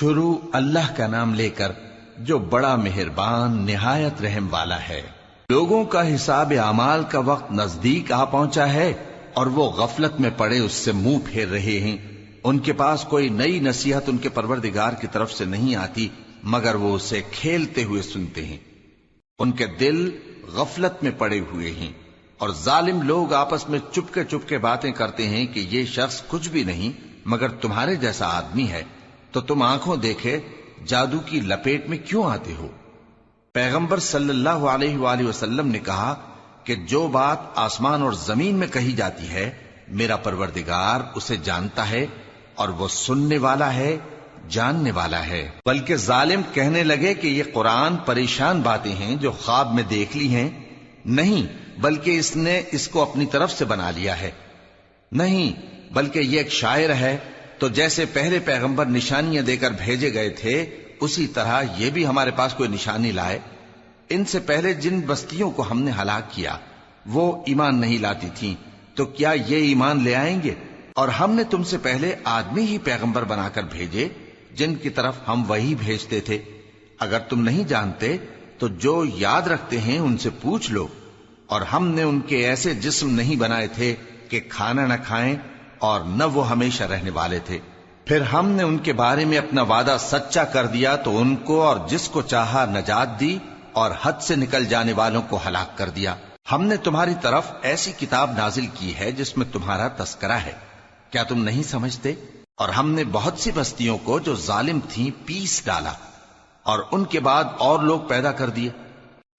شروع اللہ کا نام لے کر جو بڑا مہربان نہایت رحم والا ہے۔ لوگوں کا حساب اعمال کا وقت نزدیک آ پہنچا ہے اور وہ غفلت میں پڑے اس سے منہ پھیر رہے ہیں۔ ان کے پاس کوئی نئی نصیحت ان کے پروردگار کی طرف سے نہیں آتی مگر وہ اسے کھیلتے ہوئے سنتے ہیں۔ ان کے دل غفلت میں پڑے ہوئے ہیں اور ظالم لوگ آپس میں چپ کے باتیں کرتے ہیں کہ یہ شخص کچھ بھی نہیں مگر تمہارے جیسا آدمی ہے، تو تم آنکھوں دیکھے جادو کی لپیٹ میں کیوں آتے ہو؟ پیغمبر صلی اللہ علیہ وآلہ وسلم نے کہا کہ جو بات آسمان اور زمین میں کہی جاتی ہے میرا پروردگار اسے جانتا ہے اور وہ سننے والا ہے، جاننے والا ہے۔ بلکہ ظالم کہنے لگے کہ یہ قرآن پریشان باتیں ہیں جو خواب میں دیکھ لی ہیں، نہیں بلکہ اس نے اس کو اپنی طرف سے بنا لیا ہے، نہیں بلکہ یہ ایک شاعر ہے۔ تو جیسے پہلے پیغمبر نشانیاں دے کر بھیجے گئے تھے اسی طرح یہ بھی ہمارے پاس کوئی نشانی لائے۔ ان سے پہلے جن بستیوں کو ہم نے ہلاک کیا وہ ایمان نہیں لاتی تھیں، تو کیا یہ ایمان لے آئیں گے؟ اور ہم نے تم سے پہلے آدمی ہی پیغمبر بنا کر بھیجے جن کی طرف ہم وہی بھیجتے تھے۔ اگر تم نہیں جانتے تو جو یاد رکھتے ہیں ان سے پوچھ لو۔ اور ہم نے ان کے ایسے جسم نہیں بنائے تھے کہ کھانا نہ کھائیں اور نہ وہ ہمیشہ رہنے والے تھے۔ پھر ہم نے ان کے بارے میں اپنا وعدہ سچا کر دیا تو ان کو اور جس کو چاہا نجات دی اور حد سے نکل جانے والوں کو ہلاک کر دیا۔ ہم نے تمہاری طرف ایسی کتاب نازل کی ہے جس میں تمہارا تذکرہ ہے، کیا تم نہیں سمجھتے؟ اور ہم نے بہت سی بستیوں کو جو ظالم تھیں پیس ڈالا اور ان کے بعد اور لوگ پیدا کر دیے۔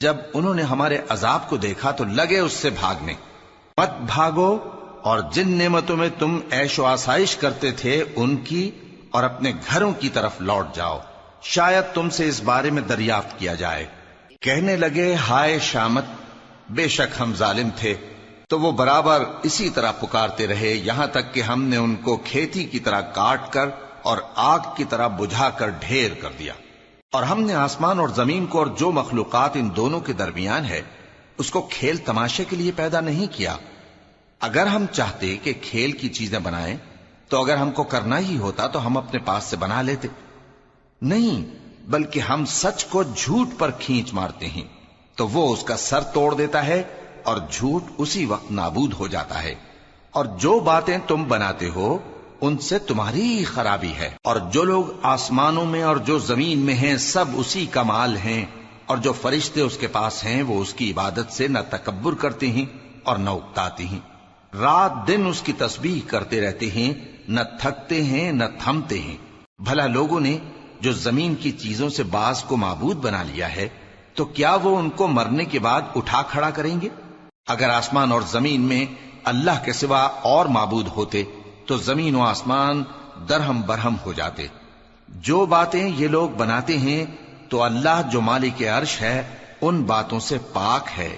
جب انہوں نے ہمارے عذاب کو دیکھا تو لگے اس سے بھاگنے۔ مت بھاگو اور جن نعمتوں میں تم عیش و آسائش کرتے تھے ان کی اور اپنے گھروں کی طرف لوٹ جاؤ، شاید تم سے اس بارے میں دریافت کیا جائے۔ کہنے لگے ہائے شامت، بے شک ہم ظالم تھے۔ تو وہ برابر اسی طرح پکارتے رہے یہاں تک کہ ہم نے ان کو کھیتی کی طرح کاٹ کر اور آگ کی طرح بجھا کر ڈھیر کر دیا۔ اور ہم نے آسمان اور زمین کو اور جو مخلوقات ان دونوں کے درمیان ہے اس کو کھیل تماشے کے لیے پیدا نہیں کیا۔ اگر ہم چاہتے کہ کھیل کی چیزیں بنائیں تو اگر ہم کو کرنا ہی ہوتا تو ہم اپنے پاس سے بنا لیتے، نہیں بلکہ ہم سچ کو جھوٹ پر کھینچ مارتے ہیں تو وہ اس کا سر توڑ دیتا ہے اور جھوٹ اسی وقت نابود ہو جاتا ہے۔ اور جو باتیں تم بناتے ہو ان سے تمہاری ہی خرابی ہے۔ اور جو لوگ آسمانوں میں اور جو زمین میں ہیں سب اسی کا مال ہیں، اور جو فرشتے اس کے پاس ہیں وہ اس کی عبادت سے نہ تکبر کرتے ہیں اور نہ اکتاتے ہیں، رات دن اس کی تسبیح کرتے رہتے ہیں، نہ تھکتے ہیں نہ تھمتے ہیں۔ بھلا لوگوں نے جو زمین کی چیزوں سے بعض کو معبود بنا لیا ہے تو کیا وہ ان کو مرنے کے بعد اٹھا کھڑا کریں گے؟ اگر آسمان اور زمین میں اللہ کے سوا اور معبود ہوتے تو زمین و آسمان درہم برہم ہو جاتے۔ جو باتیں یہ لوگ بناتے ہیں تو اللہ جو مالک عرش ہے ان باتوں سے پاک ہے۔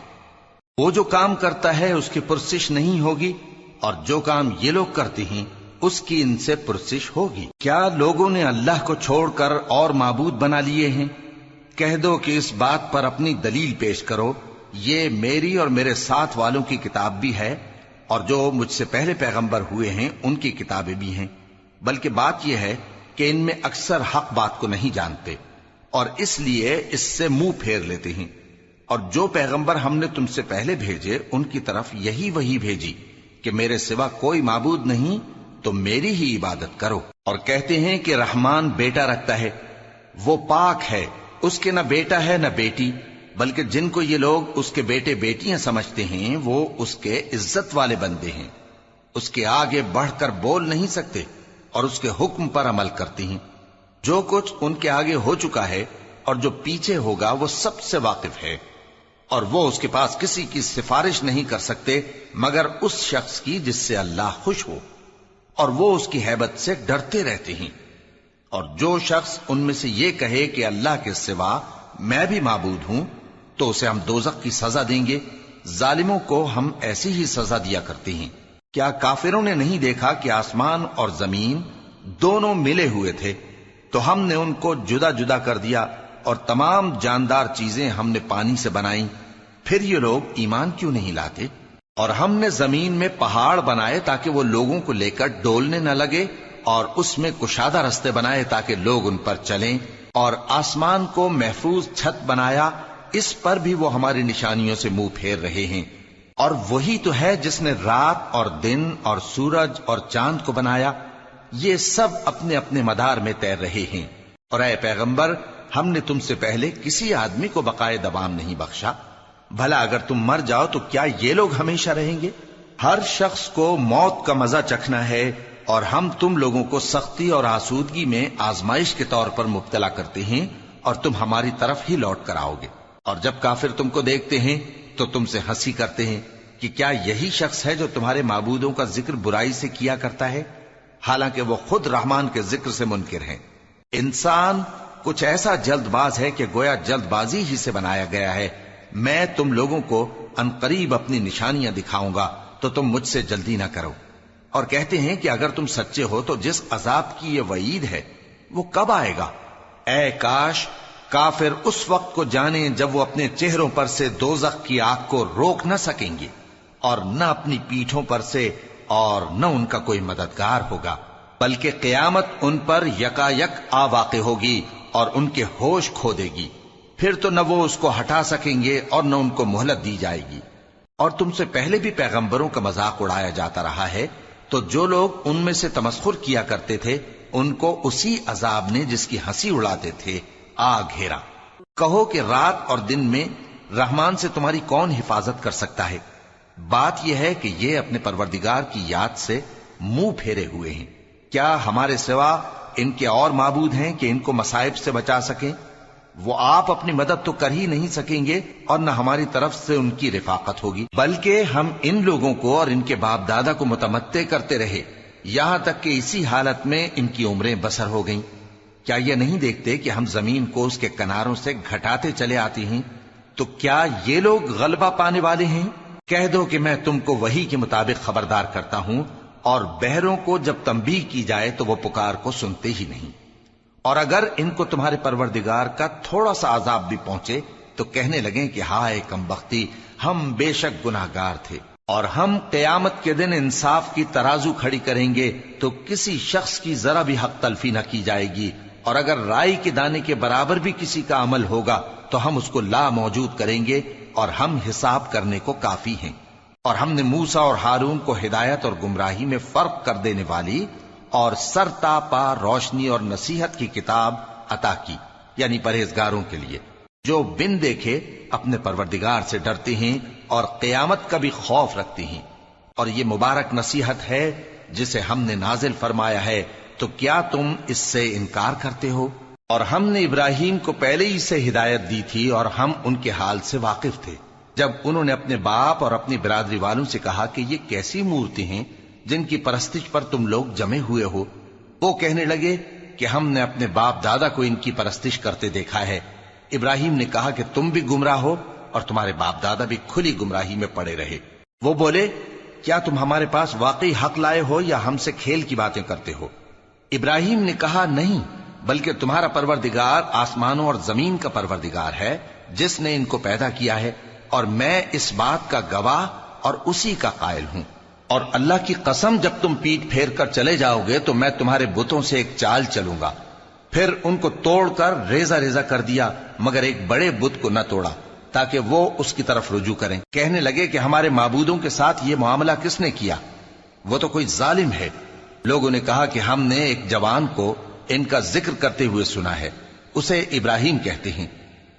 وہ جو کام کرتا ہے اس کی پرسش نہیں ہوگی، اور جو کام یہ لوگ کرتے ہیں اس کی ان سے پرسش ہوگی۔ کیا لوگوں نے اللہ کو چھوڑ کر اور معبود بنا لیے ہیں؟ کہہ دو کہ اس بات پر اپنی دلیل پیش کرو، یہ میری اور میرے ساتھ والوں کی کتاب بھی ہے اور جو مجھ سے پہلے پیغمبر ہوئے ہیں ان کی کتابیں بھی ہیں۔ بلکہ بات یہ ہے کہ ان میں اکثر حق بات کو نہیں جانتے اور اس لیے اس سے منہ پھیر لیتے ہیں۔ اور جو پیغمبر ہم نے تم سے پہلے بھیجے ان کی طرف یہی وحی بھیجی کہ میرے سوا کوئی معبود نہیں تو میری ہی عبادت کرو۔ اور کہتے ہیں کہ رحمان بیٹا رکھتا ہے، وہ پاک ہے، اس کے نہ بیٹا ہے نہ بیٹی، بلکہ جن کو یہ لوگ اس کے بیٹے بیٹیاں سمجھتے ہیں وہ اس کے عزت والے بندے ہیں، اس کے آگے بڑھ کر بول نہیں سکتے اور اس کے حکم پر عمل کرتے ہیں۔ جو کچھ ان کے آگے ہو چکا ہے اور جو پیچھے ہوگا وہ سب سے واقف ہے، اور وہ اس کے پاس کسی کی سفارش نہیں کر سکتے مگر اس شخص کی جس سے اللہ خوش ہو، اور وہ اس کی ہیبت سے ڈرتے رہتے ہیں۔ اور جو شخص ان میں سے یہ کہے کہ اللہ کے سوا میں بھی معبود ہوں تو اسے ہم دوزخ کی سزا دیں گے، ظالموں کو ہم ایسی ہی سزا دیا کرتے ہیں۔ کیا کافروں نے نہیں دیکھا کہ آسمان اور زمین دونوں ملے ہوئے تھے تو ہم نے ان کو جدا جدا کر دیا اور تمام جاندار چیزیں ہم نے پانی سے بنائیں، پھر یہ لوگ ایمان کیوں نہیں لاتے؟ اور ہم نے زمین میں پہاڑ بنائے تاکہ وہ لوگوں کو لے کر ڈولنے نہ لگے اور اس میں کشادہ رستے بنائے تاکہ لوگ ان پر چلیں، اور آسمان کو محفوظ چھت بنایا، اس پر بھی وہ ہماری نشانیوں سے منہ پھیر رہے ہیں۔ اور وہی تو ہے جس نے رات اور دن اور سورج اور چاند کو بنایا، یہ سب اپنے اپنے مدار میں تیر رہے ہیں۔ اور اے پیغمبر، ہم نے تم سے پہلے کسی آدمی کو بقائے دوام نہیں بخشا، بھلا اگر تم مر جاؤ تو کیا یہ لوگ ہمیشہ رہیں گے؟ ہر شخص کو موت کا مزہ چکھنا ہے، اور ہم تم لوگوں کو سختی اور آسودگی میں آزمائش کے طور پر مبتلا کرتے ہیں، اور تم ہماری طرف ہی لوٹ کر آؤ گے۔ اور جب کافر تم کو دیکھتے ہیں تو تم سے ہنسی کرتے ہیں کہ کیا یہی شخص ہے جو تمہارے معبودوں کا ذکر برائی سے کیا کرتا ہے، حالانکہ وہ خود رحمان کے ذکر سے منکر ہیں۔ انسان کچھ ایسا جلد باز ہے کہ گویا جلد بازی ہی سے بنایا گیا ہے۔ میں تم لوگوں کو عنقریب اپنی نشانیاں دکھاؤں گا تو تم مجھ سے جلدی نہ کرو۔ اور کہتے ہیں کہ اگر تم سچے ہو تو جس عذاب کی یہ وعید ہے وہ کب آئے گا؟ اے کاش کافر اس وقت کو جانیں جب وہ اپنے چہروں پر سے دوزخ کی آگ کو روک نہ سکیں گے، اور نہ اپنی پیٹھوں پر سے، اور نہ ان کا کوئی مددگار ہوگا، بلکہ قیامت ان پر یکا یک آ واقع ہوگی اور ان کے ہوش کھو دے گی، پھر تو نہ وہ اس کو ہٹا سکیں گے اور نہ ان کو مہلت دی جائے گی۔ اور تم سے پہلے بھی پیغمبروں کا مذاق اڑایا جاتا رہا ہے، تو جو لوگ ان میں سے تمسخر کیا کرتے تھے ان کو اسی عذاب نے جس کی ہنسی اڑاتے تھے آ گھیرا۔ کہو کہ رات اور دن میں رحمان سے تمہاری کون حفاظت کر سکتا ہے؟ بات یہ ہے کہ یہ اپنے پروردگار کی یاد سے منہ پھیرے ہوئے ہیں۔ کیا ہمارے سوا ان کے اور معبود ہیں کہ ان کو مصائب سے بچا سکیں؟ وہ آپ اپنی مدد تو کر ہی نہیں سکیں گے، اور نہ ہماری طرف سے ان کی رفاقت ہوگی، بلکہ ہم ان لوگوں کو اور ان کے باپ دادا کو متمتع کرتے رہے، یہاں تک کہ اسی حالت میں ان کی عمریں بسر ہو گئیں۔ کیا یہ نہیں دیکھتے کہ ہم زمین کو اس کے کناروں سے گھٹاتے چلے آتے ہیں؟ تو کیا یہ لوگ غلبہ پانے والے ہیں؟ کہہ دو کہ میں تم کو وحی کے مطابق خبردار کرتا ہوں، اور بہروں کو جب تنبیہ کی جائے تو وہ پکار کو سنتے ہی نہیں۔ اور اگر ان کو تمہارے پروردگار کا تھوڑا سا عذاب بھی پہنچے تو کہنے لگیں کہ ہائے کمبختی، ہم بے شک گناہگار تھے۔ اور ہم قیامت کے دن انصاف کی ترازو کھڑی کریں گے تو کسی شخص کی ذرا بھی حق تلفی نہ کی جائے گی، اور اگر رائی کے دانے کے برابر بھی کسی کا عمل ہوگا تو ہم اس کو لا موجود کریں گے، اور ہم حساب کرنے کو کافی ہیں۔ اور ہم نے موسیٰ اور ہارون کو ہدایت اور گمراہی میں فرق کر دینے والی اور سر تا پا روشنی اور نصیحت کی کتاب عطا کی، یعنی پرہیزگاروں کے لیے جو بن دیکھے اپنے پروردگار سے ڈرتے ہیں اور قیامت کا بھی خوف رکھتے ہیں۔ اور یہ مبارک نصیحت ہے جسے ہم نے نازل فرمایا ہے، تو کیا تم اس سے انکار کرتے ہو؟ اور ہم نے ابراہیم کو پہلے ہی سے ہدایت دی تھی، اور ہم ان کے حال سے واقف تھے جب انہوں نے اپنے باپ اور اپنی برادری والوں سے کہا کہ یہ کیسی مورتی ہیں جن کی پرستش پر تم لوگ جمے ہوئے ہو۔ وہ کہنے لگے کہ ہم نے اپنے باپ دادا کو ان کی پرستش کرتے دیکھا ہے۔ ابراہیم نے کہا کہ تم بھی گمراہ ہو اور تمہارے باپ دادا بھی کھلی گمراہی میں پڑے رہے۔ وہ بولے کیا تم ہمارے پاس واقعی حق لائے ہو یا ہم سے کھیل کی باتیں کرتے ہو؟ ابراہیم نے کہا نہیں، بلکہ تمہارا پروردگار آسمانوں اور زمین کا پروردگار ہے جس نے ان کو پیدا کیا ہے، اور میں اس بات کا گواہ اور اسی کا قائل ہوں۔ اور اللہ کی قسم جب تم پیٹ پھیر کر چلے جاؤ گے تو میں تمہارے بتوں سے ایک چال چلوں گا۔ پھر ان کو توڑ کر ریزہ ریزہ کر دیا، مگر ایک بڑے بت کو نہ توڑا تاکہ وہ اس کی طرف رجوع کریں۔ کہنے لگے کہ ہمارے معبودوں کے ساتھ یہ معاملہ کس نے کیا؟ وہ تو کوئی ظالم ہے۔ لوگوں نے کہا کہ ہم نے ایک جوان کو ان کا ذکر کرتے ہوئے سنا ہے، اسے ابراہیم کہتے ہیں۔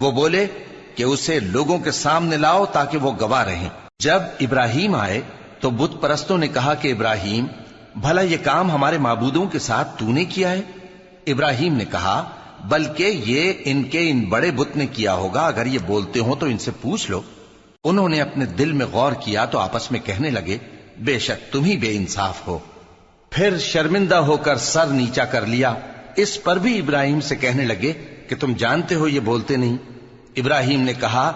وہ بولے کہ اسے لوگوں کے سامنے لاؤ تاکہ وہ گواہ رہیں۔ جب ابراہیم آئے تو بت پرستوں نے کہا کہ ابراہیم، بھلا یہ کام ہمارے معبودوں کے ساتھ تو نے کیا ہے؟ ابراہیم نے کہا بلکہ یہ ان بڑے بت نے کیا ہوگا، اگر یہ بولتے ہوں تو ان سے پوچھ لو۔ انہوں نے اپنے دل میں غور کیا تو آپس میں کہنے لگے بے شک تم ہی بے انصاف ہو۔ پھر شرمندہ ہو کر سر نیچا کر لیا۔ اس پر بھی ابراہیم سے کہنے لگے کہ تم جانتے ہو یہ بولتے نہیں۔ ابراہیم نے کہا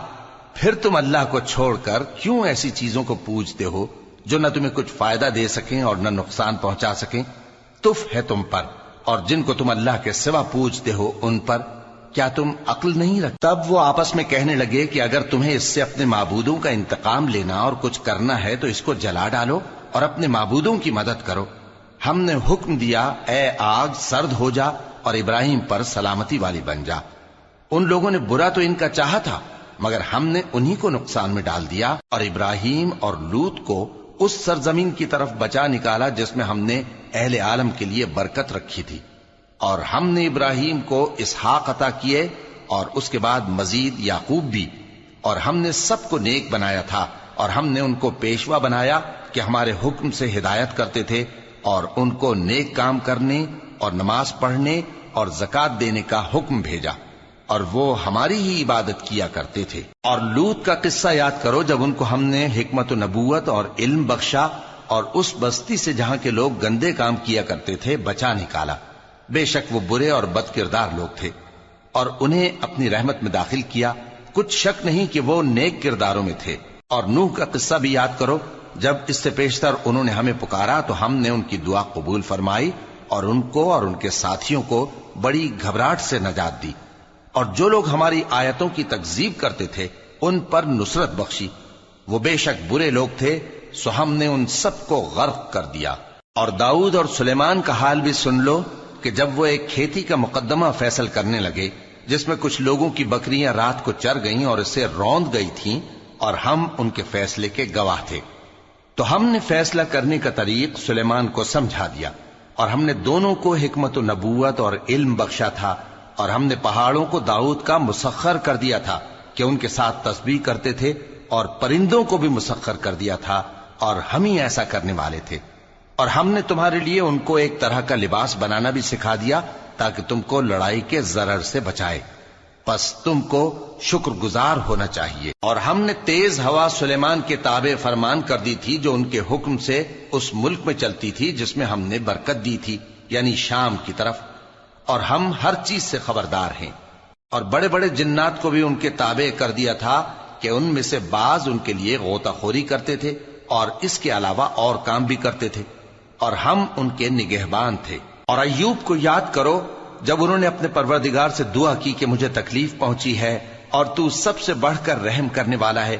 پھر تم اللہ کو چھوڑ کر کیوں ایسی چیزوں کو پوجتے ہو جو نہ تمہیں کچھ فائدہ دے سکیں اور نہ نقصان پہنچا سکیں؟ تف ہے تم پر اور جن کو تم اللہ کے سوا پوجتے ہو ان پر، کیا تم عقل نہیں رکھتے؟ تب وہ آپس میں کہنے لگے کہ اگر تمہیں اس سے اپنے معبودوں کا انتقام لینا اور کچھ کرنا ہے تو اس کو جلا ڈالو اور اپنے معبودوں کی مدد کرو۔ ہم نے حکم دیا اے آگ سرد ہو جا اور ابراہیم پر سلامتی والی بن جا۔ ان لوگوں نے برا تو ان کا چاہا تھا، مگر ہم نے انہی کو نقصان میں ڈال دیا اور ابراہیم اور لوط کو اس سرزمین کی طرف بچا نکالا جس میں ہم نے اہل عالم کے لیے برکت رکھی تھی۔ اور ہم نے ابراہیم کو اسحاق عطا کیے اور اس کے بعد مزید یعقوب بھی، اور ہم نے سب کو نیک بنایا تھا، اور ہم نے ان کو پیشوا بنایا کہ ہمارے حکم سے ہدایت کرتے تھے، اور ان کو نیک کام کرنے اور نماز پڑھنے اور زکوٰۃ دینے کا حکم بھیجا، اور وہ ہماری ہی عبادت کیا کرتے تھے۔ اور لوط کا قصہ یاد کرو جب ان کو ہم نے حکمت و نبوت اور علم بخشا اور اس بستی سے جہاں کے لوگ گندے کام کیا کرتے تھے بچا نکالا۔ بے شک وہ برے اور بد کردار لوگ تھے، اور انہیں اپنی رحمت میں داخل کیا، کچھ شک نہیں کہ وہ نیک کرداروں میں تھے۔ اور نوح کا قصہ بھی یاد کرو، جب اس سے پیشتر انہوں نے ہمیں پکارا تو ہم نے ان کی دعا قبول فرمائی اور ان کو اور ان کے ساتھیوں کو بڑی گھبراہٹ سے نجات دی، اور جو لوگ ہماری آیتوں کی تکذیب کرتے تھے ان پر نصرت بخشی۔ وہ بے شک برے لوگ تھے، سو ہم نے ان سب کو غرق کر دیا۔ اور داؤد اور سلیمان کا حال بھی سن لو کہ جب وہ ایک کھیتی کا مقدمہ فیصل کرنے لگے جس میں کچھ لوگوں کی بکریاں رات کو چر گئیں اور اسے روند گئی تھیں، اور ہم ان کے فیصلے کے گواہ تھے، تو ہم نے فیصلہ کرنے کا طریق سلیمان کو سمجھا دیا، اور ہم نے دونوں کو حکمت و نبوت اور علم بخشا تھا، اور ہم نے پہاڑوں کو داؤد کا مسخر کر دیا تھا کہ ان کے ساتھ تسبیح کرتے تھے، اور پرندوں کو بھی مسخر کر دیا تھا، اور ہم ہی ایسا کرنے والے تھے۔ اور ہم نے تمہارے لیے ان کو ایک طرح کا لباس بنانا بھی سکھا دیا تاکہ تم کو لڑائی کے ضرر سے بچائے، پس تم کو شکر گزار ہونا چاہیے۔ اور ہم نے تیز ہوا سلیمان کے تابع فرمان کر دی تھی جو ان کے حکم سے اس ملک میں چلتی تھی جس میں ہم نے برکت دی تھی، یعنی شام کی طرف، اور ہم ہر چیز سے خبردار ہیں۔ اور بڑے بڑے جنات کو بھی ان کے تابع کر دیا تھا کہ ان میں سے بعض ان کے لیے غوطہ خوری کرتے تھے اور اس کے علاوہ اور کام بھی کرتے تھے، اور ہم ان کے نگہبان تھے۔ اور ایوب کو یاد کرو جب انہوں نے اپنے پروردگار سے دعا کی کہ مجھے تکلیف پہنچی ہے اور تو سب سے بڑھ کر رحم کرنے والا ہے،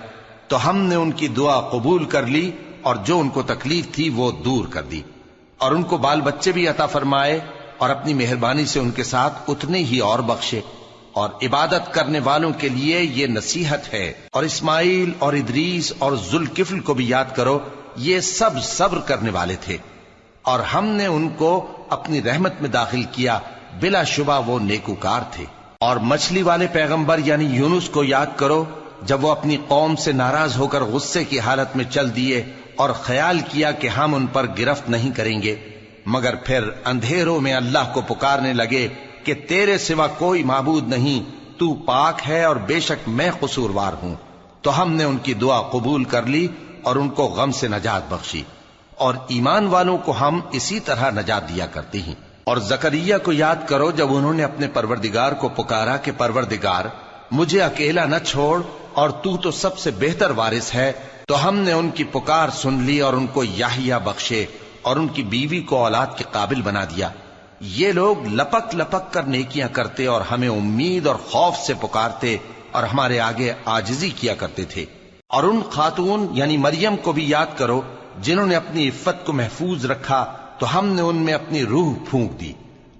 تو ہم نے ان کی دعا قبول کر لی اور جو ان کو تکلیف تھی وہ دور کر دی، اور ان کو بال بچے بھی عطا فرمائے، اور اپنی مہربانی سے ان کے ساتھ اتنے ہی اور بخشے۔ اور عبادت کرنے والوں کے لیے یہ نصیحت ہے۔ اور اسماعیل اور ادریس اور ذوالکفل کو بھی یاد کرو، یہ سب صبر کرنے والے تھے، اور ہم نے ان کو اپنی رحمت میں داخل کیا، بلا شبہ وہ نیکوکار تھے۔ اور مچھلی والے پیغمبر یعنی یونس کو یاد کرو جب وہ اپنی قوم سے ناراض ہو کر غصے کی حالت میں چل دیے اور خیال کیا کہ ہم ان پر گرفت نہیں کریں گے، مگر پھر اندھیروں میں اللہ کو پکارنے لگے کہ تیرے سوا کوئی معبود نہیں، تو پاک ہے اور بے شک میں قصوروار ہوں، تو ہم نے ان کی دعا قبول کر لی اور ان کو غم سے نجات بخشی، اور ایمان والوں کو ہم اسی طرح نجات دیا کرتے ہیں۔ اور زکریا کو یاد کرو جب انہوں نے اپنے پروردگار کو پکارا کہ پروردگار مجھے اکیلا نہ چھوڑ اور تو سب سے بہتر وارث ہے، تو ہم نے ان کی پکار سن لی اور ان کو یحییٰ بخشے اور ان کی بیوی کو اولاد کے قابل بنا دیا۔ یہ لوگ لپک لپک کر نیکیاں کرتے اور ہمیں امید اور خوف سے پکارتے اور ہمارے آگے عاجزی کیا کرتے تھے۔ اور ان خاتون یعنی مریم کو بھی یاد کرو جنہوں نے اپنی عفت کو محفوظ رکھا، تو ہم نے ان میں اپنی روح پھونک دی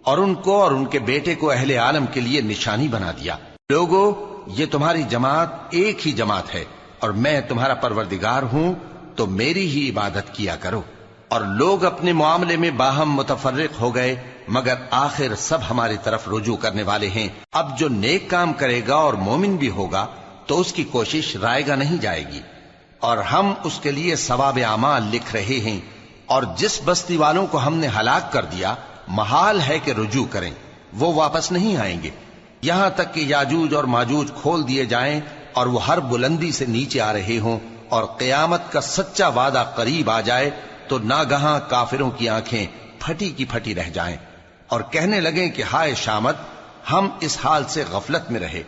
اور ان کو اور ان کے بیٹے کو اہل عالم کے لیے نشانی بنا دیا۔ لوگو، یہ تمہاری جماعت ایک ہی جماعت ہے اور میں تمہارا پروردگار ہوں، تو میری ہی عبادت کیا کرو۔ اور لوگ اپنے معاملے میں باہم متفرق ہو گئے، مگر آخر سب ہماری طرف رجوع کرنے والے ہیں۔ اب جو نیک کام کرے گا اور مومن بھی ہوگا تو اس کی کوشش رائے گا نہیں جائے گی، اور ہم اس کے لیے ثواب اعمال لکھ رہے ہیں۔ اور جس بستی والوں کو ہم نے ہلاک کر دیا محال ہے کہ رجوع کریں، وہ واپس نہیں آئیں گے، یہاں تک کہ یاجوج اور ماجوج کھول دیے جائیں اور وہ ہر بلندی سے نیچے آ رہے ہوں، اور قیامت کا سچا وعدہ قریب آ جائے تو ناگہاں کافروں کی آنکھیں پھٹی کی پھٹی رہ جائیں اور کہنے لگیں کہ ہائے شامت، ہم اس حال سے غفلت میں رہے،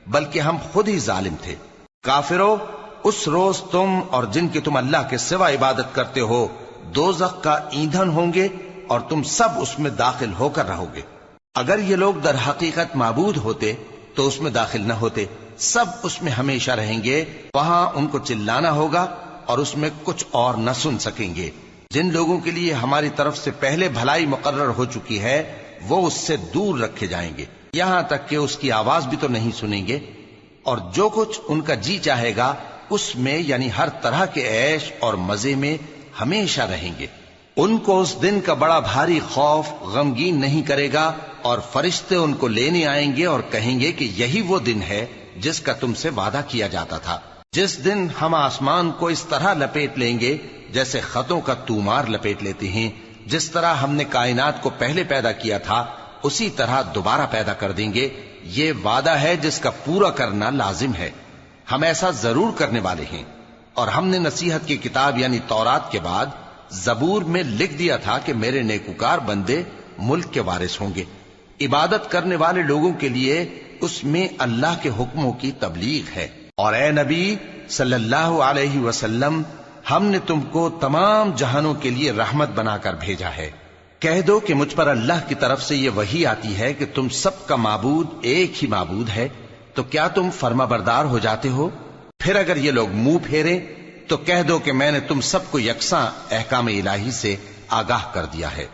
بلکہ ہم خود ہی ظالم تھے۔ کافرو، اس روز تم اور جن کی تم اللہ کے سوا عبادت کرتے ہو دوزخ کا ایندھن ہوں گے اور تم سب اس میں داخل ہو کر رہو گے۔ اگر یہ لوگ در حقیقت معبود ہوتے تو اس میں داخل نہ ہوتے، سب اس میں ہمیشہ رہیں گے، وہاں ان کو چلانا ہوگا اور اس میں کچھ اور نہ سن سکیں گے۔ جن لوگوں کے لیے ہماری طرف سے پہلے بھلائی مقرر ہو چکی ہے وہ اس سے دور رکھے جائیں گے، یہاں تک کہ اس کی آواز بھی تو نہیں سنیں گے، اور جو کچھ ان کا جی چاہے گا اس میں یعنی ہر طرح کے عیش اور مزے میں ہمیشہ رہیں گے۔ ان کو اس دن کا بڑا بھاری خوف غمگین نہیں کرے گا، اور فرشتے ان کو لینے آئیں گے اور کہیں گے کہ یہی وہ دن ہے جس کا تم سے وعدہ کیا جاتا تھا، جس دن ہم آسمان کو اس طرح لپیٹ لیں گے جیسے خطوں کا تومار لپیٹ لیتے ہیں، جس طرح ہم نے کائنات کو پہلے پیدا کیا تھا اسی طرح دوبارہ پیدا کر دیں گے۔ یہ وعدہ ہے جس کا پورا کرنا لازم ہے، ہم ایسا ضرور کرنے والے ہیں۔ اور ہم نے نصیحت کی کتاب یعنی تورات کے بعد زبور میں لکھ دیا تھا کہ میرے نیکوکار بندے ملک کے وارث ہوں گے۔ عبادت کرنے والے لوگوں کے لیے اس میں اللہ کے حکموں کی تبلیغ ہے۔ اور اے نبی صلی اللہ علیہ وسلم، ہم نے تم کو تمام جہانوں کے لیے رحمت بنا کر بھیجا ہے۔ کہہ دو کہ مجھ پر اللہ کی طرف سے یہ وحی آتی ہے کہ تم سب کا معبود ایک ہی معبود ہے، تو کیا تم فرما بردار ہو جاتے ہو؟ پھر اگر یہ لوگ منہ پھیرے تو کہہ دو کہ میں نے تم سب کو یکساں احکام الہی سے آگاہ کر دیا ہے،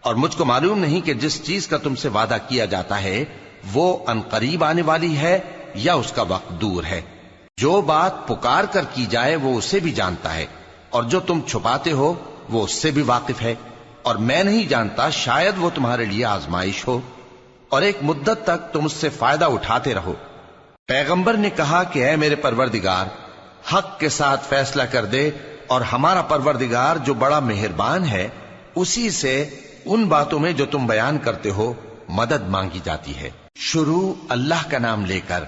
اور مجھ کو معلوم نہیں کہ جس چیز کا تم سے وعدہ کیا جاتا ہے وہ عنقریب آنے والی ہے یا اس کا وقت دور ہے۔ جو بات پکار کر کی جائے وہ اسے بھی جانتا ہے، اور جو تم چھپاتے ہو وہ اس سے بھی واقف ہے، اور میں نہیں جانتا شاید وہ تمہارے لیے آزمائش ہو، اور ایک مدت تک تم اس سے فائدہ اٹھاتے رہو۔ پیغمبر نے کہا کہ اے میرے پروردگار، حق کے ساتھ فیصلہ کر دے، اور ہمارا پروردگار جو بڑا مہربان ہے اسی سے ان باتوں میں جو تم بیان کرتے ہو مدد مانگی جاتی ہے۔ شروع اللہ کا نام لے کر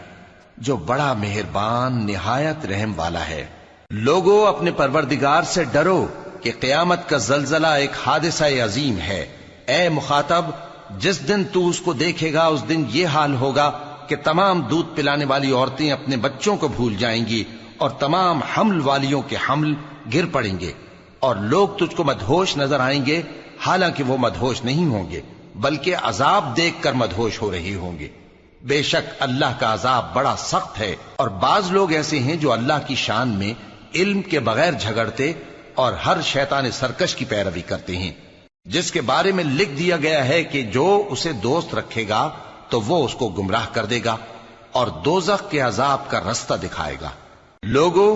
جو بڑا مہربان نہایت رحم والا ہے۔ لوگو اپنے پروردگار سے ڈرو کہ قیامت کا زلزلہ ایک حادثہ عظیم ہے۔ اے مخاطب، جس دن تو اس کو دیکھے گا اس دن یہ حال ہوگا کہ تمام دودھ پلانے والی عورتیں اپنے بچوں کو بھول جائیں گی، اور تمام حمل والیوں کے حمل گر پڑیں گے، اور لوگ تجھ کو مدہوش نظر آئیں گے، حالانکہ وہ مدہوش نہیں ہوں گے بلکہ عذاب دیکھ کر مدہوش ہو رہے ہوں گے۔ بے شک اللہ کا عذاب بڑا سخت ہے، اور بعض لوگ ایسے ہیں جو اللہ کی شان میں علم کے بغیر جھگڑتے اور ہر شیطان سرکش کی پیروی کرتے ہیں، جس کے بارے میں لکھ دیا گیا ہے کہ جو اسے دوست رکھے گا تو وہ اس کو گمراہ کر دے گا اور دوزخ کے عذاب کا رستہ دکھائے گا۔ لوگو،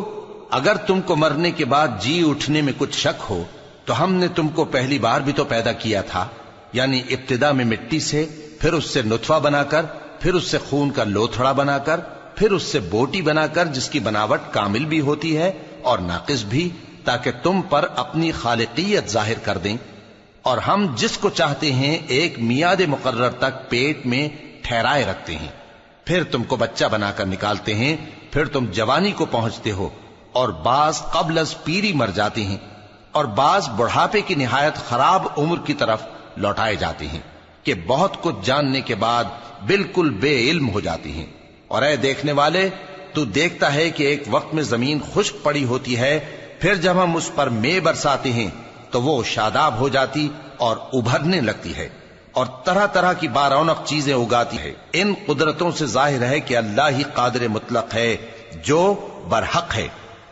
اگر تم کو مرنے کے بعد جی اٹھنے میں کچھ شک ہو تو ہم نے تم کو پہلی بار بھی تو پیدا کیا تھا، یعنی ابتدا میں مٹی سے، پھر اس سے نطفہ بنا کر، پھر اس سے خون کا لوتھڑا بنا کر، پھر اس سے بوٹی بنا کر جس کی بناوٹ کامل بھی ہوتی ہے اور ناقص بھی، تاکہ تم پر اپنی خالقیت ظاہر کر دیں۔ اور ہم جس کو چاہتے ہیں ایک میعاد مقرر تک پیٹ میں ٹھہرائے رکھتے ہیں، پھر تم کو بچہ بنا کر نکالتے ہیں، پھر تم جوانی کو پہنچتے ہو، اور بعض قبل از پیری مر جاتے ہیں، اور بعض بڑھاپے کی نہایت خراب عمر کی طرف لوٹائے جاتے ہیں کہ بہت کچھ جاننے کے بعد بالکل بے علم ہو جاتی ہیں۔ اور اے دیکھنے والے، تو دیکھتا ہے کہ ایک وقت میں زمین خشک پڑی ہوتی ہے، پھر جب ہم اس پر مے برساتے ہیں تو وہ شاداب ہو جاتی اور ابھرنے لگتی ہے اور طرح طرح کی بارونق چیزیں اگاتی ہے۔ ان قدرتوں سے ظاہر ہے کہ اللہ ہی قادر مطلق ہے جو برحق ہے،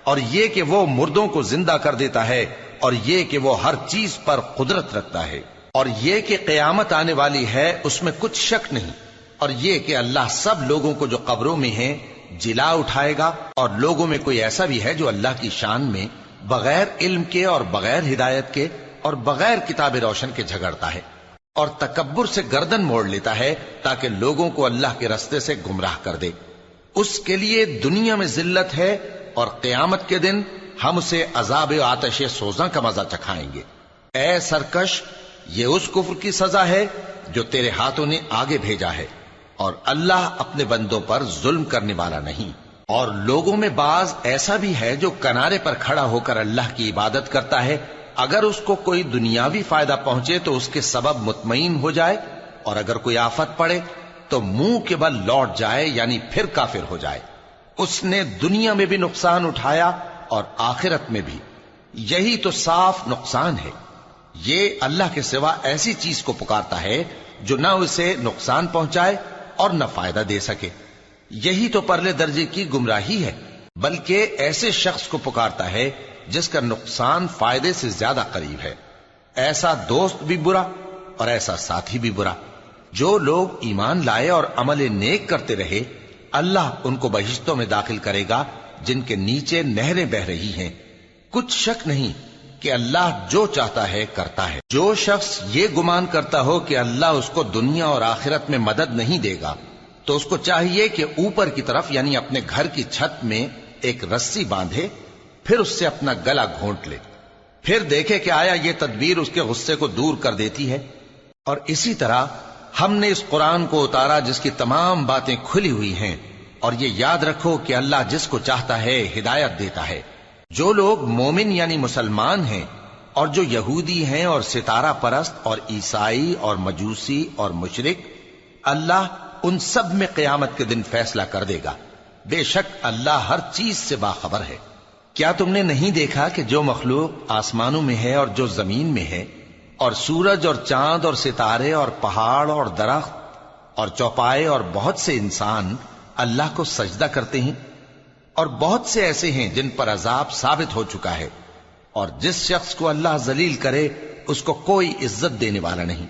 اور یہ کہ وہ مردوں کو زندہ کر دیتا ہے، اور یہ کہ وہ ہر چیز پر قدرت رکھتا ہے، اور یہ کہ قیامت آنے والی ہے اس میں کچھ شک نہیں، اور یہ کہ اللہ سب لوگوں کو جو قبروں میں ہیں جلا اٹھائے گا، اور لوگوں میں کوئی ایسا بھی ہے جو اللہ کی شان میں بغیر علم کے اور بغیر ہدایت کے اور بغیر کتاب روشن کے جھگڑتا ہے اور تکبر سے گردن موڑ لیتا ہے تاکہ لوگوں کو اللہ کے رستے سے گمراہ کر دے۔ اس کے لیے دنیا میں ذلت ہے، اور قیامت کے دن ہم اسے عذاب آتش سوزاں کا مزہ چکھائیں گے۔ اے سرکش، یہ اس کفر کی سزا ہے جو تیرے ہاتھوں نے آگے بھیجا ہے، اور اللہ اپنے بندوں پر ظلم کرنے والا نہیں۔ اور لوگوں میں بعض ایسا بھی ہے جو کنارے پر کھڑا ہو کر اللہ کی عبادت کرتا ہے، اگر اس کو کوئی دنیاوی فائدہ پہنچے تو اس کے سبب مطمئن ہو جائے، اور اگر کوئی آفت پڑے تو منہ کے بل لوٹ جائے، یعنی پھر کافر ہو جائے۔ اس نے دنیا میں بھی نقصان اٹھایا اور آخرت میں بھی، یہی تو صاف نقصان ہے۔ یہ اللہ کے سوا ایسی چیز کو پکارتا ہے جو نہ اسے نقصان پہنچائے اور نہ فائدہ دے سکے، یہی تو پرلے درجے کی گمراہی ہے۔ بلکہ ایسے شخص کو پکارتا ہے جس کا نقصان فائدے سے زیادہ قریب ہے۔ ایسا دوست بھی برا اور ایسا ساتھی بھی برا۔ جو لوگ ایمان لائے اور عمل نیک کرتے رہے، اللہ ان کو بہشتوں میں داخل کرے گا جن کے نیچے نہریں بہ رہی ہیں۔ کچھ شک نہیں کہ اللہ جو چاہتا ہے کرتا ہے۔ جو شخص یہ گمان کرتا ہو کہ اللہ اس کو دنیا اور آخرت میں مدد نہیں دے گا، تو اس کو چاہیے کہ اوپر کی طرف یعنی اپنے گھر کی چھت میں ایک رسی باندھے، پھر اس سے اپنا گلا گھونٹ لے، پھر دیکھے کہ آیا یہ تدبیر اس کے غصے کو دور کر دیتی ہے۔ اور اسی طرح ہم نے اس قرآن کو اتارا جس کی تمام باتیں کھلی ہوئی ہیں، اور یہ یاد رکھو کہ اللہ جس کو چاہتا ہے ہدایت دیتا ہے۔ جو لوگ مومن یعنی مسلمان ہیں اور جو یہودی ہیں اور ستارہ پرست اور عیسائی اور مجوسی اور مشرک، اللہ ان سب میں قیامت کے دن فیصلہ کر دے گا۔ بے شک اللہ ہر چیز سے باخبر ہے۔ کیا تم نے نہیں دیکھا کہ جو مخلوق آسمانوں میں ہے اور جو زمین میں ہے، اور سورج اور چاند اور ستارے اور پہاڑ اور درخت اور چوپائے اور بہت سے انسان اللہ کو سجدہ کرتے ہیں، اور بہت سے ایسے ہیں جن پر عذاب ثابت ہو چکا ہے، اور جس شخص کو اللہ ذلیل کرے اس کو کوئی عزت دینے والا نہیں۔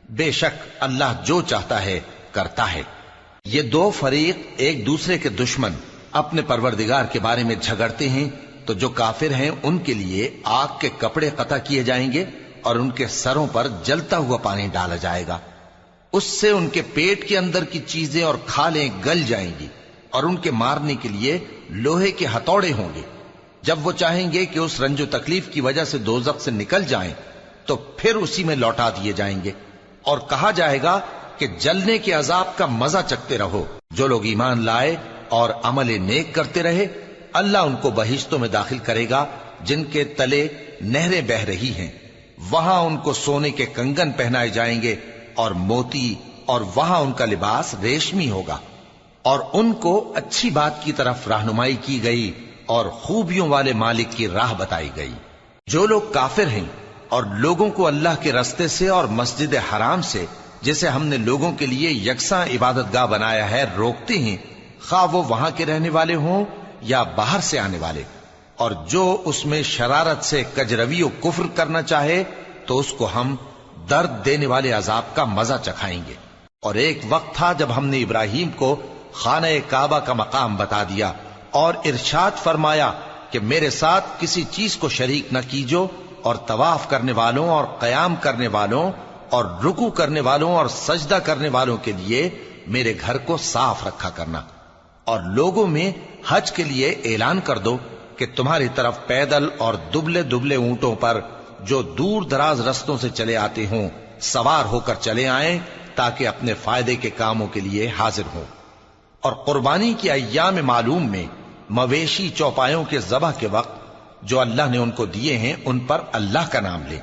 بے شک اللہ جو چاہتا ہے کرتا ہے۔ یہ دو فریق ایک دوسرے کے دشمن اپنے پروردگار کے بارے میں جھگڑتے ہیں، تو جو کافر ہیں ان کے لیے آگ کے کپڑے قطع کیے جائیں گے اور ان کے سروں پر جلتا ہوا پانی ڈالا جائے گا۔ اس سے ان کے پیٹ کے اندر کی چیزیں اور کھالیں گل جائیں گی، اور ان کے مارنے کے لیے لوہے کے ہتھوڑے ہوں گے۔ جب وہ چاہیں گے کہ اس رنج و تکلیف کی وجہ سے دوزخ سے نکل جائیں تو پھر اسی میں لوٹا دیے جائیں گے، اور کہا جائے گا کہ جلنے کے عذاب کا مزہ چکھتے رہو۔ جو لوگ ایمان لائے اور عمل نیک کرتے رہے، اللہ ان کو بہشتوں میں داخل کرے گا جن کے تلے نہریں بہ رہی ہیں۔ وہاں ان کو سونے کے کنگن پہنائے جائیں گے اور موتی، اور وہاں ان کا لباس ریشمی ہوگا، اور ان کو اچھی بات کی طرف رہنمائی کی گئی اور خوبیوں والے مالک کی راہ بتائی گئی۔ جو لوگ کافر ہیں اور لوگوں کو اللہ کے رستے سے اور مسجد حرام سے، جسے ہم نے لوگوں کے لیے یکساں عبادت گاہ بنایا ہے، روکتے ہیں، خواہ وہ وہاں کے رہنے والے ہوں یا باہر سے آنے والے، اور جو اس میں شرارت سے کجروی و کفر کرنا چاہے تو اس کو ہم درد دینے والے عذاب کا مزہ چکھائیں گے۔ اور ایک وقت تھا جب ہم نے ابراہیم کو خانہ کعبہ کا مقام بتا دیا اور ارشاد فرمایا کہ میرے ساتھ کسی چیز کو شریک نہ کیجو، اور طواف کرنے والوں اور قیام کرنے والوں اور رکوع کرنے والوں اور سجدہ کرنے والوں کے لیے میرے گھر کو صاف رکھا کرنا۔ اور لوگوں میں حج کے لیے اعلان کر دو کہ تمہاری طرف پیدل اور دبلے دبلے اونٹوں پر جو دور دراز رستوں سے چلے آتے ہوں سوار ہو کر چلے آئیں، تاکہ اپنے فائدے کے کاموں کے لیے حاضر ہوں۔ اور قربانی کی ایام معلوم میں مویشی چوپایوں کے ذبح کے وقت جو اللہ نے ان کو دیے ہیں ان پر اللہ کا نام لیں۔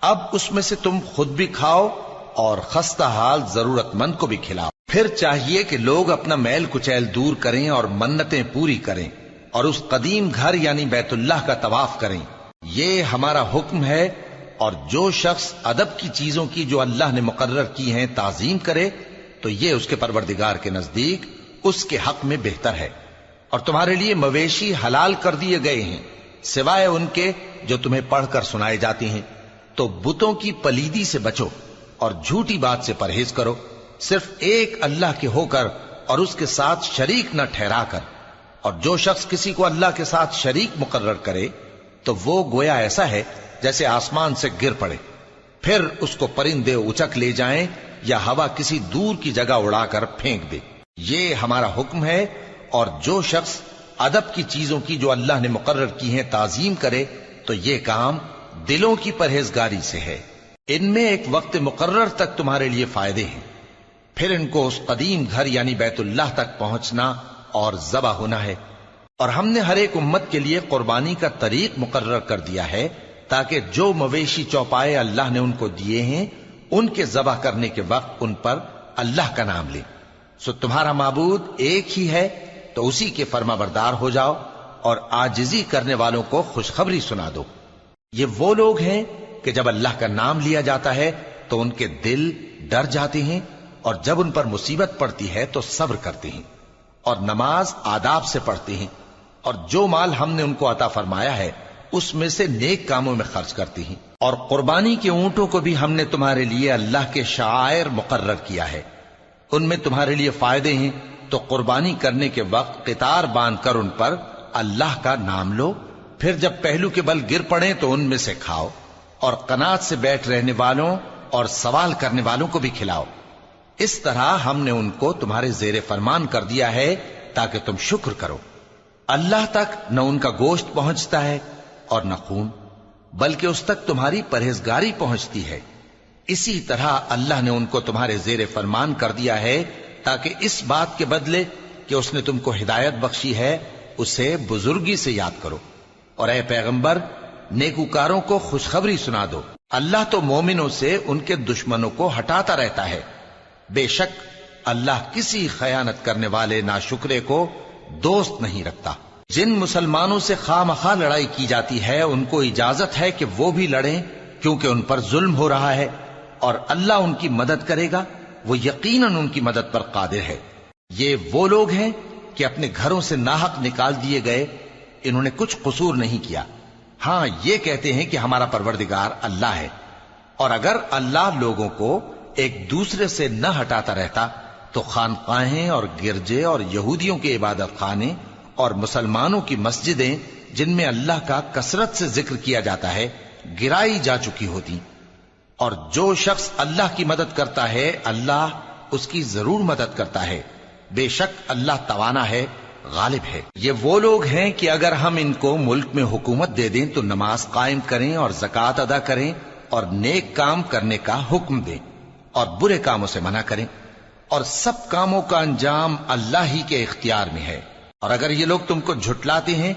اب اس میں سے تم خود بھی کھاؤ اور خستہ حال ضرورت مند کو بھی کھلاؤ۔ پھر چاہیے کہ لوگ اپنا میل کچیل دور کریں اور منتیں پوری کریں، اور اس قدیم گھر یعنی بیت اللہ کا طواف کریں۔ یہ ہمارا حکم ہے، اور جو شخص ادب کی چیزوں کی جو اللہ نے مقرر کی ہیں تعظیم کرے تو یہ اس کے پروردگار کے نزدیک اس کے حق میں بہتر ہے۔ اور تمہارے لیے مویشی حلال کر دیے گئے ہیں سوائے ان کے جو تمہیں پڑھ کر سنائے جاتے ہیں۔ تو بتوں کی پلیدی سے بچو اور جھوٹی بات سے پرہیز کرو، صرف ایک اللہ کے ہو کر اور اس کے ساتھ شریک نہ ٹھہرا کر۔ اور جو شخص کسی کو اللہ کے ساتھ شریک مقرر کرے تو وہ گویا ایسا ہے جیسے آسمان سے گر پڑے، پھر اس کو پرندے اچک لے جائیں یا ہوا کسی دور کی جگہ اڑا کر پھینک دے۔ یہ ہمارا حکم ہے، اور جو شخص ادب کی چیزوں کی جو اللہ نے مقرر کی ہیں تعظیم کرے تو یہ کام دلوں کی پرہیزگاری سے ہے۔ ان میں ایک وقت مقرر تک تمہارے لیے فائدے ہیں، پھر ان کو اس قدیم گھر یعنی بیت اللہ تک پہنچنا اور ذبح ہونا ہے۔ اور ہم نے ہر ایک امت کے لیے قربانی کا طریق مقرر کر دیا ہے، تاکہ جو مویشی چوپائے اللہ نے ان کو دیے ہیں ان کے ذبح کرنے کے وقت ان پر اللہ کا نام لیں۔ سو تمہارا معبود ایک ہی ہے، تو اسی کے فرما بردار ہو جاؤ اور عاجزی کرنے والوں کو خوشخبری سنا دو۔ یہ وہ لوگ ہیں کہ جب اللہ کا نام لیا جاتا ہے تو ان کے دل ڈر جاتے ہیں، اور جب ان پر مصیبت پڑتی ہے تو صبر کرتے ہیں، اور نماز آداب سے پڑھتے ہیں۔ اور جو مال ہم نے ان کو عطا فرمایا ہے اس میں سے نیک کاموں میں خرچ کرتی ہیں۔ اور قربانی کے اونٹوں کو بھی ہم نے تمہارے لیے اللہ کے شعائر مقرر کیا ہے، ان میں تمہارے لیے فائدے ہیں، تو قربانی کرنے کے وقت قطار باندھ کر ان پر اللہ کا نام لو، پھر جب پہلو کے بل گر پڑیں تو ان میں سے کھاؤ، اور قناعت سے بیٹھ رہنے والوں اور سوال کرنے والوں کو بھی کھلاؤ۔ اس طرح ہم نے ان کو تمہارے زیر فرمان کر دیا ہے تاکہ تم شکر کرو۔ اللہ تک نہ ان کا گوشت پہنچتا ہے اور نہ خون، بلکہ اس تک تمہاری پرہیزگاری پہنچتی ہے۔ اسی طرح اللہ نے ان کو تمہارے زیر فرمان کر دیا ہے تاکہ اس بات کے بدلے کہ اس نے تم کو ہدایت بخشی ہے اسے بزرگی سے یاد کرو۔ اور اے پیغمبر، نیکوکاروں کو خوشخبری سنا دو، اللہ تو مومنوں سے ان کے دشمنوں کو ہٹاتا رہتا ہے۔ بے شک اللہ کسی خیانت کرنے والے ناشکرے کو دوست نہیں رکھتا۔ جن مسلمانوں سے خواہ مخواہ لڑائی کی جاتی ہے ان کو اجازت ہے کہ وہ بھی لڑیں، کیونکہ ان پر ظلم ہو رہا ہے، اور اللہ ان کی مدد کرے گا، وہ یقیناً ان کی مدد پر قادر ہے۔ یہ وہ لوگ ہیں کہ اپنے گھروں سے ناحق نکال دیے گئے، انہوں نے کچھ قصور نہیں کیا، ہاں یہ کہتے ہیں کہ ہمارا پروردگار اللہ ہے۔ اور اگر اللہ لوگوں کو ایک دوسرے سے نہ ہٹاتا رہتا تو خانقاہیں اور گرجے اور یہودیوں کے عبادت خانے اور مسلمانوں کی مسجدیں جن میں اللہ کا کثرت سے ذکر کیا جاتا ہے گرائی جا چکی ہوتی۔ اور جو شخص اللہ کی مدد کرتا ہے اللہ اس کی ضرور مدد کرتا ہے، بے شک اللہ توانا ہے، غالب ہے۔ یہ وہ لوگ ہیں کہ اگر ہم ان کو ملک میں حکومت دے دیں تو نماز قائم کریں اور زکوٰۃ ادا کریں اور نیک کام کرنے کا حکم دیں اور برے کاموں سے منع کریں، اور سب کاموں کا انجام اللہ ہی کے اختیار میں ہے۔ اور اگر یہ لوگ تم کو جھٹلاتے ہیں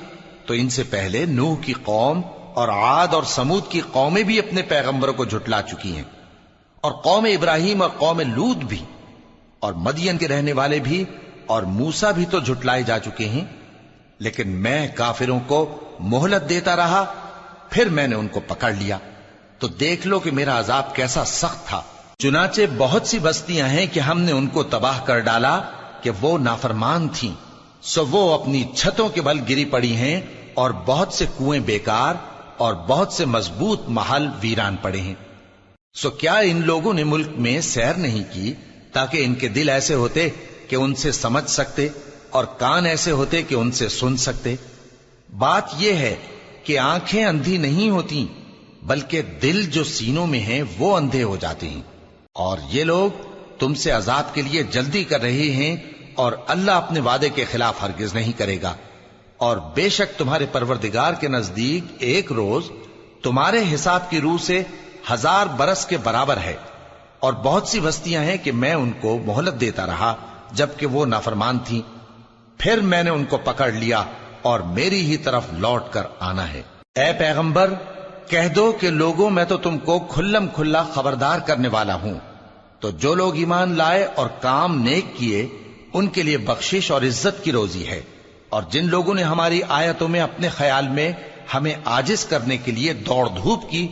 تو ان سے پہلے نوح کی قوم اور عاد اور سمود کی قومیں بھی اپنے پیغمبروں کو جھٹلا چکی ہیں، اور قوم ابراہیم اور قوم لوط بھی، اور مدین کے رہنے والے بھی، اور موسیٰ بھی تو جھٹلائے جا چکے ہیں۔ لیکن میں کافروں کو مہلت دیتا رہا، پھر میں نے ان کو پکڑ لیا، تو دیکھ لو کہ میرا عذاب کیسا سخت تھا۔ چنانچہ بہت سی بستیاں ہیں کہ ہم نے ان کو تباہ کر ڈالا کہ وہ نافرمان تھیں، سو وہ اپنی چھتوں کے بل گری پڑی ہیں، اور بہت سے کنویں بیکار اور بہت سے مضبوط محل ویران پڑے ہیں۔ سو کیا ان لوگوں نے ملک میں سیر نہیں کی تاکہ ان کے دل ایسے ہوتے کہ ان سے سمجھ سکتے اور کان ایسے ہوتے کہ ان سے سن سکتے؟ بات یہ ہے کہ آنکھیں اندھی نہیں ہوتی، بلکہ دل جو سینوں میں ہیں وہ اندھے ہو جاتے ہیں۔ اور یہ لوگ تم سے عذاب کے لیے جلدی کر رہے ہیں، اور اللہ اپنے وعدے کے خلاف ہرگز نہیں کرے گا۔ اور بے شک تمہارے پروردگار کے نزدیک ایک روز تمہارے حساب کی روح سے 1000 برس کے برابر ہے۔ اور بہت سی بستیاں ہیں کہ میں ان کو مہلت دیتا رہا جبکہ وہ نافرمان تھیں، پھر میں نے ان کو پکڑ لیا اور میری ہی طرف لوٹ کر آنا ہے۔ اے پیغمبر، کہہ دو کہ لوگوں میں تو تم کو کھلم کھلا خبردار کرنے والا ہوں، تو جو لوگ ایمان لائے اور کام نیک کیے ان کے لیے بخشش اور عزت کی روزی ہے، اور جن لوگوں نے ہماری آیتوں میں اپنے خیال میں ہمیں عاجز کرنے کے لیے دوڑ دھوپ کی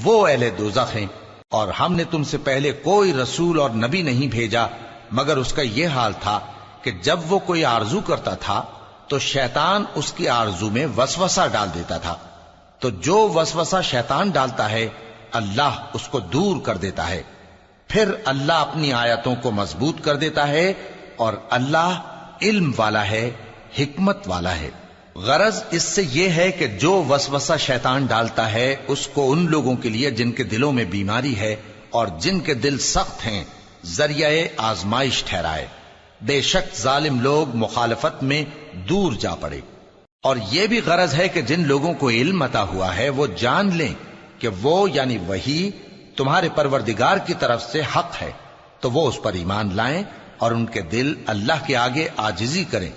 وہ اہل دوزخ ہیں۔ اور ہم نے تم سے پہلے کوئی رسول اور نبی نہیں بھیجا مگر اس کا یہ حال تھا کہ جب وہ کوئی آرزو کرتا تھا تو شیطان اس کی آرزو میں وسوسہ ڈال دیتا تھا، تو جو وسوسہ شیطان ڈالتا ہے اللہ اس کو دور کر دیتا ہے، پھر اللہ اپنی آیتوں کو مضبوط کر دیتا ہے، اور اللہ علم والا ہے، حکمت والا ہے۔ غرض اس سے یہ ہے کہ جو وسوسہ شیطان ڈالتا ہے اس کو ان لوگوں کے لیے جن کے دلوں میں بیماری ہے اور جن کے دل سخت ہیں ذریعہ آزمائش ٹھہرائے۔ بے شک ظالم لوگ مخالفت میں دور جا پڑے۔ اور یہ بھی غرض ہے کہ جن لوگوں کو علم عطا ہوا ہے وہ جان لیں کہ وہ یعنی وحی تمہارے پروردگار کی طرف سے حق ہے، تو وہ اس پر ایمان لائیں اور ان کے دل اللہ کے آگے عاجزی کریں۔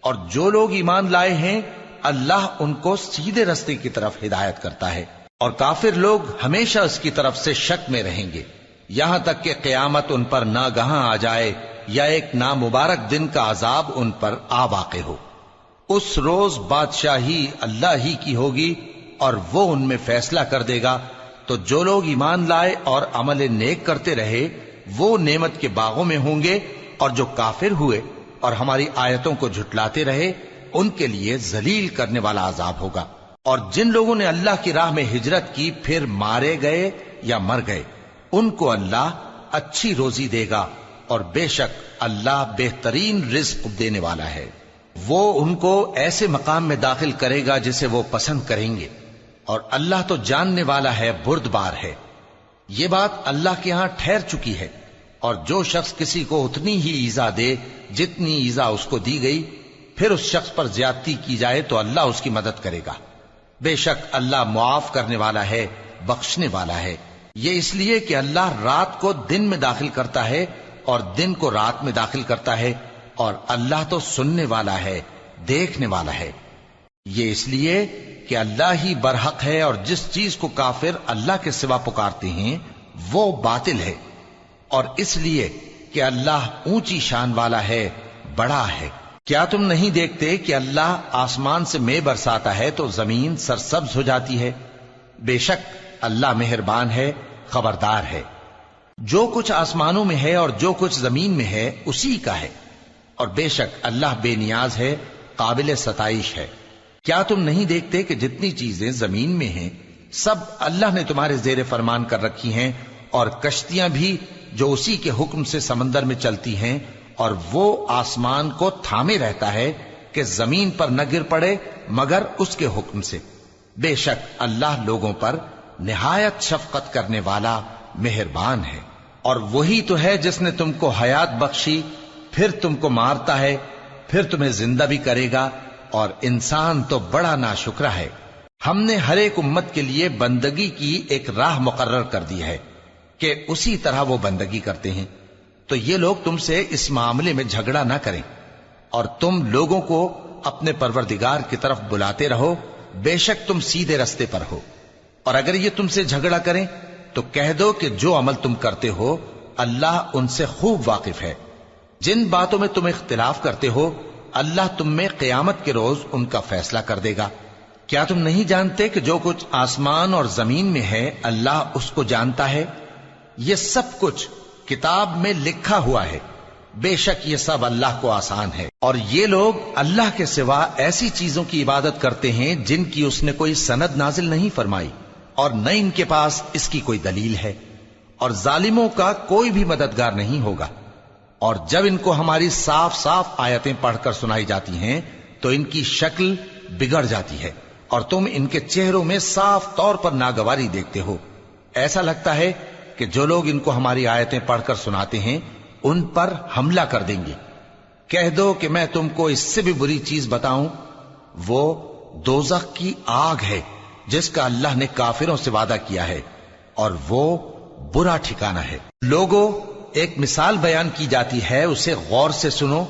اور جو لوگ ایمان لائے ہیں اللہ ان کو سیدھے رستے کی طرف ہدایت کرتا ہے، اور کافر لوگ ہمیشہ اس کی طرف سے شک میں رہیں گے یہاں تک کہ قیامت ان پر ناگہاں آ جائے یا ایک نامبارک دن کا عذاب ان پر آ واقع ہو۔ اس روز بادشاہی اللہ ہی کی ہوگی اور وہ ان میں فیصلہ کر دے گا، تو جو لوگ ایمان لائے اور عمل نیک کرتے رہے وہ نعمت کے باغوں میں ہوں گے، اور جو کافر ہوئے اور ہماری آیتوں کو جھٹلاتے رہے ان کے لیے ذلیل کرنے والا عذاب ہوگا۔ اور جن لوگوں نے اللہ کی راہ میں ہجرت کی پھر مارے گئے یا مر گئے، ان کو اللہ اچھی روزی دے گا، اور بے شک اللہ بہترین رزق دینے والا ہے۔ وہ ان کو ایسے مقام میں داخل کرے گا جسے وہ پسند کریں گے، اور اللہ تو جاننے والا ہے، بردبار ہے۔ یہ بات اللہ کے ہاں ٹھہر چکی ہے، اور جو شخص کسی کو اتنی ہی ایذا دے جتنی ایذا اس کو دی گئی، پھر اس شخص پر زیادتی کی جائے تو اللہ اس کی مدد کرے گا۔ بے شک اللہ معاف کرنے والا ہے، بخشنے والا ہے۔ یہ اس لیے کہ اللہ رات کو دن میں داخل کرتا ہے اور دن کو رات میں داخل کرتا ہے، اور اللہ تو سننے والا ہے، دیکھنے والا ہے۔ یہ اس لیے کہ اللہ ہی برحق ہے، اور جس چیز کو کافر اللہ کے سوا پکارتے ہیں وہ باطل ہے، اور اس لیے کہ اللہ اونچی شان والا ہے، بڑا ہے۔ کیا تم نہیں دیکھتے کہ اللہ آسمان سے مے برساتا ہے تو زمین سرسبز ہو جاتی ہے؟ بے شک اللہ مہربان ہے، خبردار ہے۔ جو کچھ آسمانوں میں ہے اور جو کچھ زمین میں ہے اسی کا ہے، اور بے شک اللہ بے نیاز ہے، قابل ستائش ہے۔ کیا تم نہیں دیکھتے کہ جتنی چیزیں زمین میں ہیں سب اللہ نے تمہارے زیر فرمان کر رکھی ہیں، اور کشتیاں بھی جو اسی کے حکم سے سمندر میں چلتی ہیں، اور وہ آسمان کو تھامے رہتا ہے کہ زمین پر نہ گر پڑے مگر اس کے حکم سے۔ بے شک اللہ لوگوں پر نہایت شفقت کرنے والا، مہربان ہے۔ اور وہی تو ہے جس نے تم کو حیات بخشی، پھر تم کو مارتا ہے، پھر تمہیں زندہ بھی کرے گا، اور انسان تو بڑا ناشکرا ہے۔ ہم نے ہر ایک امت کے لیے بندگی کی ایک راہ مقرر کر دی ہے کہ اسی طرح وہ بندگی کرتے ہیں، تو یہ لوگ تم سے اس معاملے میں جھگڑا نہ کریں، اور تم لوگوں کو اپنے پروردگار کی طرف بلاتے رہو، بے شک تم سیدھے رستے پر ہو۔ اور اگر یہ تم سے جھگڑا کریں تو کہہ دو کہ جو عمل تم کرتے ہو اللہ ان سے خوب واقف ہے۔ جن باتوں میں تم اختلاف کرتے ہو اللہ تم میں قیامت کے روز ان کا فیصلہ کر دے گا۔ کیا تم نہیں جانتے کہ جو کچھ آسمان اور زمین میں ہے اللہ اس کو جانتا ہے؟ یہ سب کچھ کتاب میں لکھا ہوا ہے، بے شک یہ سب اللہ کو آسان ہے۔ اور یہ لوگ اللہ کے سوا ایسی چیزوں کی عبادت کرتے ہیں جن کی اس نے کوئی سند نازل نہیں فرمائی، اور نہ ان کے پاس اس کی کوئی دلیل ہے، اور ظالموں کا کوئی بھی مددگار نہیں ہوگا۔ اور جب ان کو ہماری صاف صاف آیتیں پڑھ کر سنائی جاتی ہیں تو ان کی شکل بگڑ جاتی ہے، اور تم ان کے چہروں میں صاف طور پر ناگواری دیکھتے ہو۔ ایسا لگتا ہے کہ جو لوگ ان کو ہماری آیتیں پڑھ کر سناتے ہیں ان پر حملہ کر دیں گے۔ کہہ دو کہ میں تم کو اس سے بھی بری چیز بتاؤں، وہ دوزخ کی آگ ہے جس کا اللہ نے کافروں سے وعدہ کیا ہے، اور وہ برا ٹھکانہ ہے۔ لوگوں، ایک مثال بیان کی جاتی ہے، اسے غور سے سنو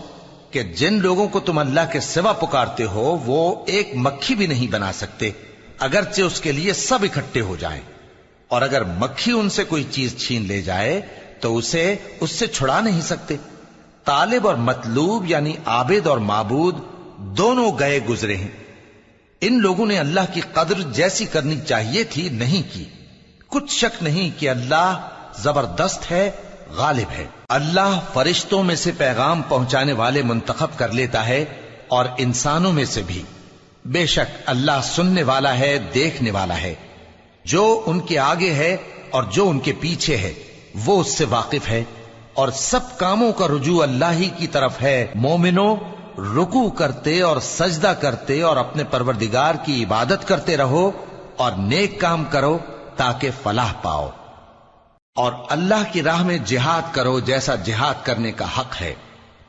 کہ جن لوگوں کو تم اللہ کے سوا پکارتے ہو وہ ایک مکھی بھی نہیں بنا سکتے اگرچہ اس کے لیے سب اکٹھے ہو جائیں، اور اگر مکھی ان سے کوئی چیز چھین لے جائے تو اسے اس سے چھڑا نہیں سکتے۔ طالب اور مطلوب یعنی عابد اور معبود دونوں گئے گزرے ہیں۔ ان لوگوں نے اللہ کی قدر جیسی کرنی چاہیے تھی نہیں کی۔ کچھ شک نہیں کہ اللہ زبردست ہے، غالب ہے۔ اللہ فرشتوں میں سے پیغام پہنچانے والے منتخب کر لیتا ہے اور انسانوں میں سے بھی۔ بے شک اللہ سننے والا ہے، دیکھنے والا ہے۔ جو ان کے آگے ہے اور جو ان کے پیچھے ہے وہ اس سے واقف ہے، اور سب کاموں کا رجوع اللہ ہی کی طرف ہے۔ مومنوں، رکوع کرتے اور سجدہ کرتے اور اپنے پروردگار کی عبادت کرتے رہو اور نیک کام کرو تاکہ فلاح پاؤ، اور اللہ کی راہ میں جہاد کرو جیسا جہاد کرنے کا حق ہے۔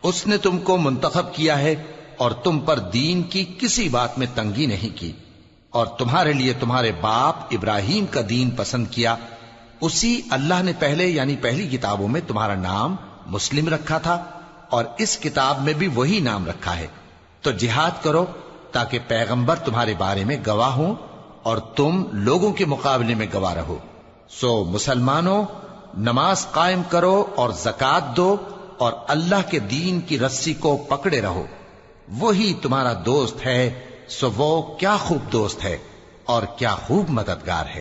اس نے تم کو منتخب کیا ہے اور تم پر دین کی کسی بات میں تنگی نہیں کی، اور تمہارے لیے تمہارے باپ ابراہیم کا دین پسند کیا۔ اسی اللہ نے پہلے یعنی پہلی کتابوں میں تمہارا نام مسلم رکھا تھا، اور اس کتاب میں بھی وہی نام رکھا ہے۔ تو جہاد کرو تاکہ پیغمبر تمہارے بارے میں گواہ ہوں اور تم لوگوں کے مقابلے میں گواہ رہو۔ سو مسلمانوں، نماز قائم کرو اور زکوٰۃ دو اور اللہ کے دین کی رسی کو پکڑے رہو، وہی تمہارا دوست ہے۔ سو وہ کیا خوب دوست ہے اور کیا خوب مددگار ہے۔